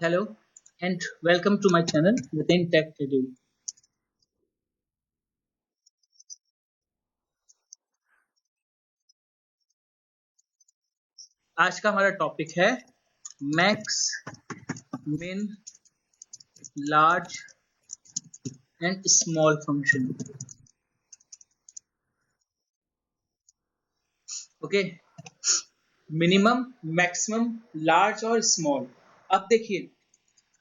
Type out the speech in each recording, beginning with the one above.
Hello and welcome to my channel within Tech Edu. आज का हमारा टॉपिक है मैक्स, मिन, large and small function. Okay, minimum, maximum, large और small. अब देखिए,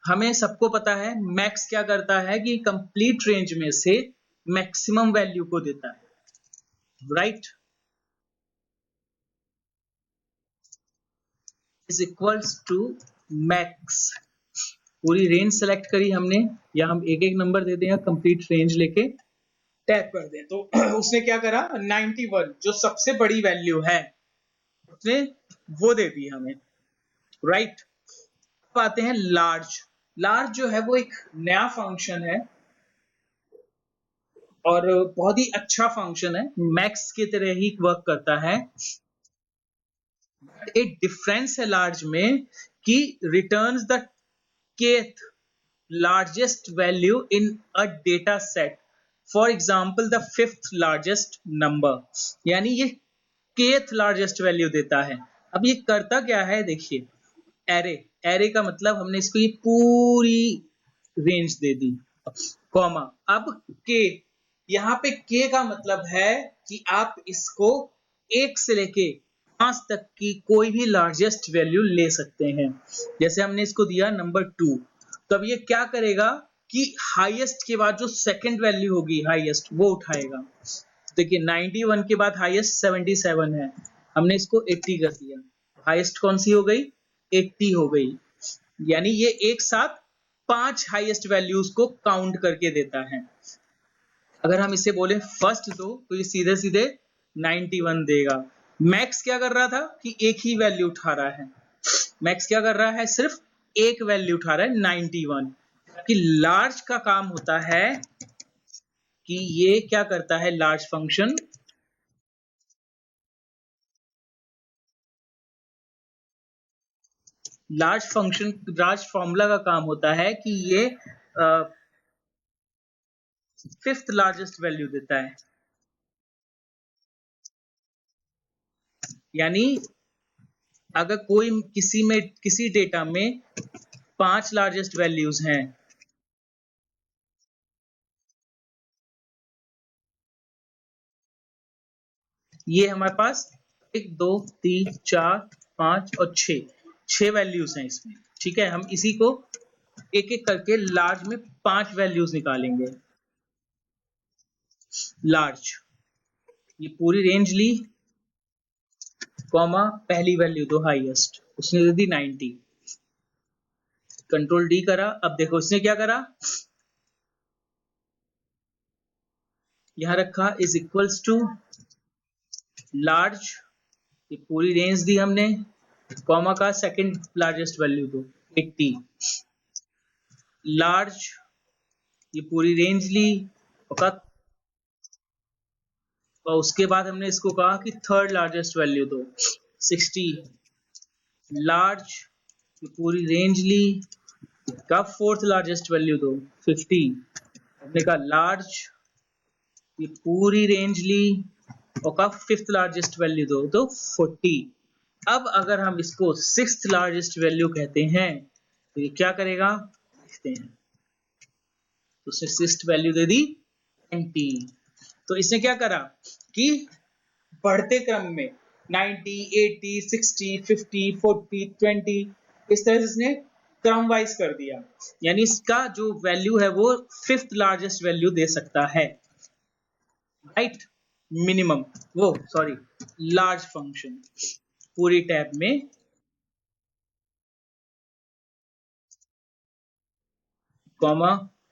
हमें सबको पता है मैक्स क्या करता है कि कंप्लीट रेंज में से मैक्सिमम वैल्यू को देता है, right? Is equals to max. पूरी रेंज सेलेक्ट करी हमने, या हम एक एक नंबर दे दें, कंप्लीट रेंज लेके टैप कर दें. तो उसने क्या करा, 91 जो सबसे बड़ी वैल्यू है उसने वो दे दी हमें, राइट? अब आते हैं लार्ज. लार्ज जो है वो एक नया फंक्शन है और बहुत ही अच्छा फंक्शन है, मैक्स की तरह ही वर्क करता है. एक डिफरेंस है लार्ज में कि returns the kth largest value in a data set. For example, the fifth largest number. यानी ये kth largest value देता है. अब ये करता क्या है, देखिए, एरे. एरे का मतलब हमने इसको ये पूरी रेंज दे दी, कॉमा. अब k, यहाँ पे k का मतलब है कि आप इसको 1 से लेके 5 तक की कोई भी लार्जेस्ट वैल्यू ले सकते हैं. जैसे हमने इसको दिया नंबर 2, तो अब ये क्या करेगा कि हाईएस्ट के बाद जो सेकंड वैल्यू होगी हाईएस्ट वो उठाएगा. देखिए 91 के बाद हाईएस्ट 77 है, हमने इसको 80 कर दिया, हाईएस्ट कौन सी हो गई, 80 हो गई. यानी ये एक साथ 5 हाईएस्ट वैल्यूज को काउंट करके देता है. अगर हम इसे बोले फर्स्ट दो तो ये सीधे सीधे 91 देगा. मैक्स क्या कर रहा था कि एक ही वैल्यू उठा रहा है. मैक्स क्या कर रहा है, सिर्फ एक वैल्यू उठा रहा है 91. कि लार्ज का काम होता है कि ये क्या करता है, लार्ज फंक्शन लार्ज फॉर्मूला का काम होता है कि ये फिफ्थ लार्जेस्ट वैल्यू देता है. यानी अगर किसी डेटा में 5 लार्जेस्ट वैल्यूज हैं, ये हमारे पास 1 2 3 4 5 और 6 वैल्यूज हैं इसमें, ठीक है. हम इसी को एक एक करके लार्ज में 5 वैल्यूज निकालेंगे. लार्ज, ये पूरी रेंज ली, कॉमा, पहली वैल्यू दो हाईएस्ट, उसने दे दी 90, कंट्रोल डी करा. अब देखो उसने क्या करा, यहां रखा इज इक्वल्स टू लार्ज, ये पूरी रेंज दी हमने, कॉमा का सेकंड लार्जेस्ट वैल्यू दो 80. लार्ज, ये पूरी रेंज ली और उसके बाद हमने इसको कहा कि थर्ड लार्जेस्ट वैल्यू दो 60. लार्ज, ये पूरी रेंज ली, कब फोर्थ लार्जेस्ट वैल्यू दो 50. हमने कहा लार्ज, ये पूरी रेंज ली और कब फिफ्थ लार्जेस्ट वैल्यू दो तो 40. अब अगर हम इसको सिक्स्थ लार्जेस्ट वैल्यू कहते हैं तो ये क्या करेगा, देखते हैं. तो उसने सिक्स्थ वैल्यू दे दी 20. तो इसने क्या करा कि बढ़ते क्रम में 90, 80, 60, 50, 40, 20 इस तरह से इसने क्रम वाइज कर दिया. यानी इसका जो वैल्यू है वो फिफ्थ लार्जेस्ट वैल्यू दे सकता है, राइट? मिनिमम, वो सॉरी, लार्ज फंक्शन पूरी टैब में. कॉमा,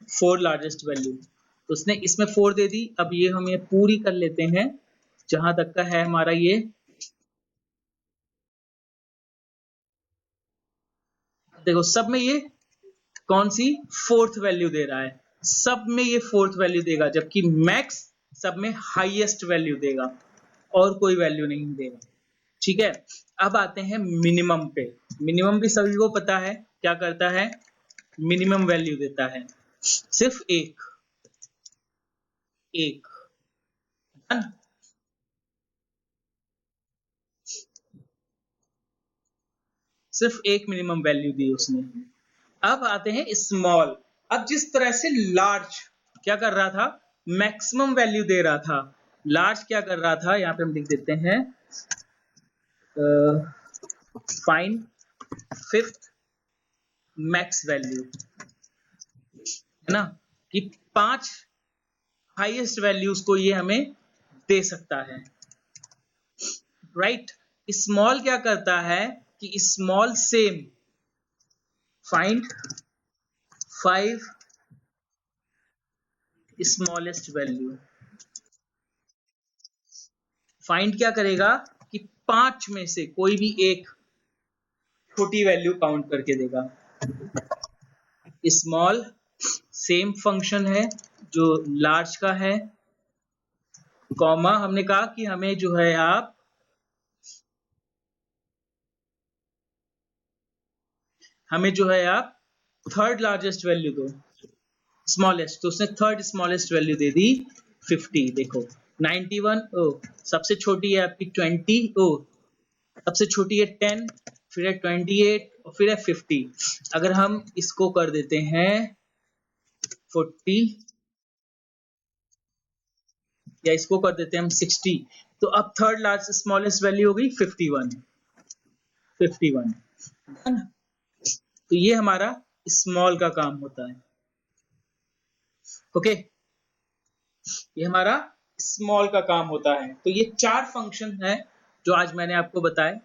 4 लार्जेस्ट वैल्यू, तो उसने इसमें 4 दे दी. अब ये हम ये पूरी कर लेते हैं जहां तक का है हमारा ये. देखो सब में ये कौन सी फोर्थ वैल्यू दे रहा है, सब में ये फोर्थ वैल्यू देगा, जबकि मैक्स सब में हाईएस्ट वैल्यू देगा और कोई वैल्यू नहीं देगा, ठीक है. अब आते हैं मिनिमम पे. मिनिमम भी सभी को पता है, क्या करता है, मिनिमम वैल्यू देता है, सिर्फ एक एक डन। सिर्फ एक मिनिमम वैल्यू दी उसने। अब आते हैं स्मॉल। अब जिस तरह से लार्ज क्या कर रहा था, मैक्सिमम वैल्यू दे रहा था, लार्ज क्या कर रहा था, यहां पे हम लिख देते हैं फाइंड फिफ्थ मैक्स वैल्यू, है ना, कि 5 हाईएस्ट वैल्यूज को ये हमें दे सकता है, राइट। स्मॉल क्या करता है कि small same find 5 smallest value. Find क्या करेगा कि 5 में से कोई भी एक छोटी वैल्यू काउंट करके देगा। स्मॉल सेम फंक्शन है जो लार्ज का है, कॉमा हमने कहा कि हमें जो है आप थर्ड लार्जेस्ट वैल्यू दो, स्मॉलेस्ट, तो उसने थर्ड स्मॉलेस्ट वैल्यू दे दी 50। देखो 91, ओ सबसे छोटी है आपकी 20, ओ सबसे छोटी है 10, फिर है 28 और फिर है 50। अगर हम इसको कर देते हैं 40 या इसको कर देते हैं हम 60, तो अब थर्ड लार्ज स्मॉलेस्ट वैल्यू हो गई 51। तो ये हमारा स्मॉल का काम होता है, ओके, ये हमारा स्मॉल का काम होता है। तो ये 4 फंक्शन है जो आज मैंने आपको बताए।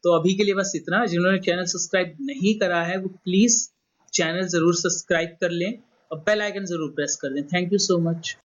तो अभी के लिए बस इतना। जिन्होंने चैनल सब्सक्राइब नहीं करा है वो प्लीज चैनल जरूर सब्सक्राइब कर लें और बेल आइकन जरूर प्रेस कर दें। Thank you so much.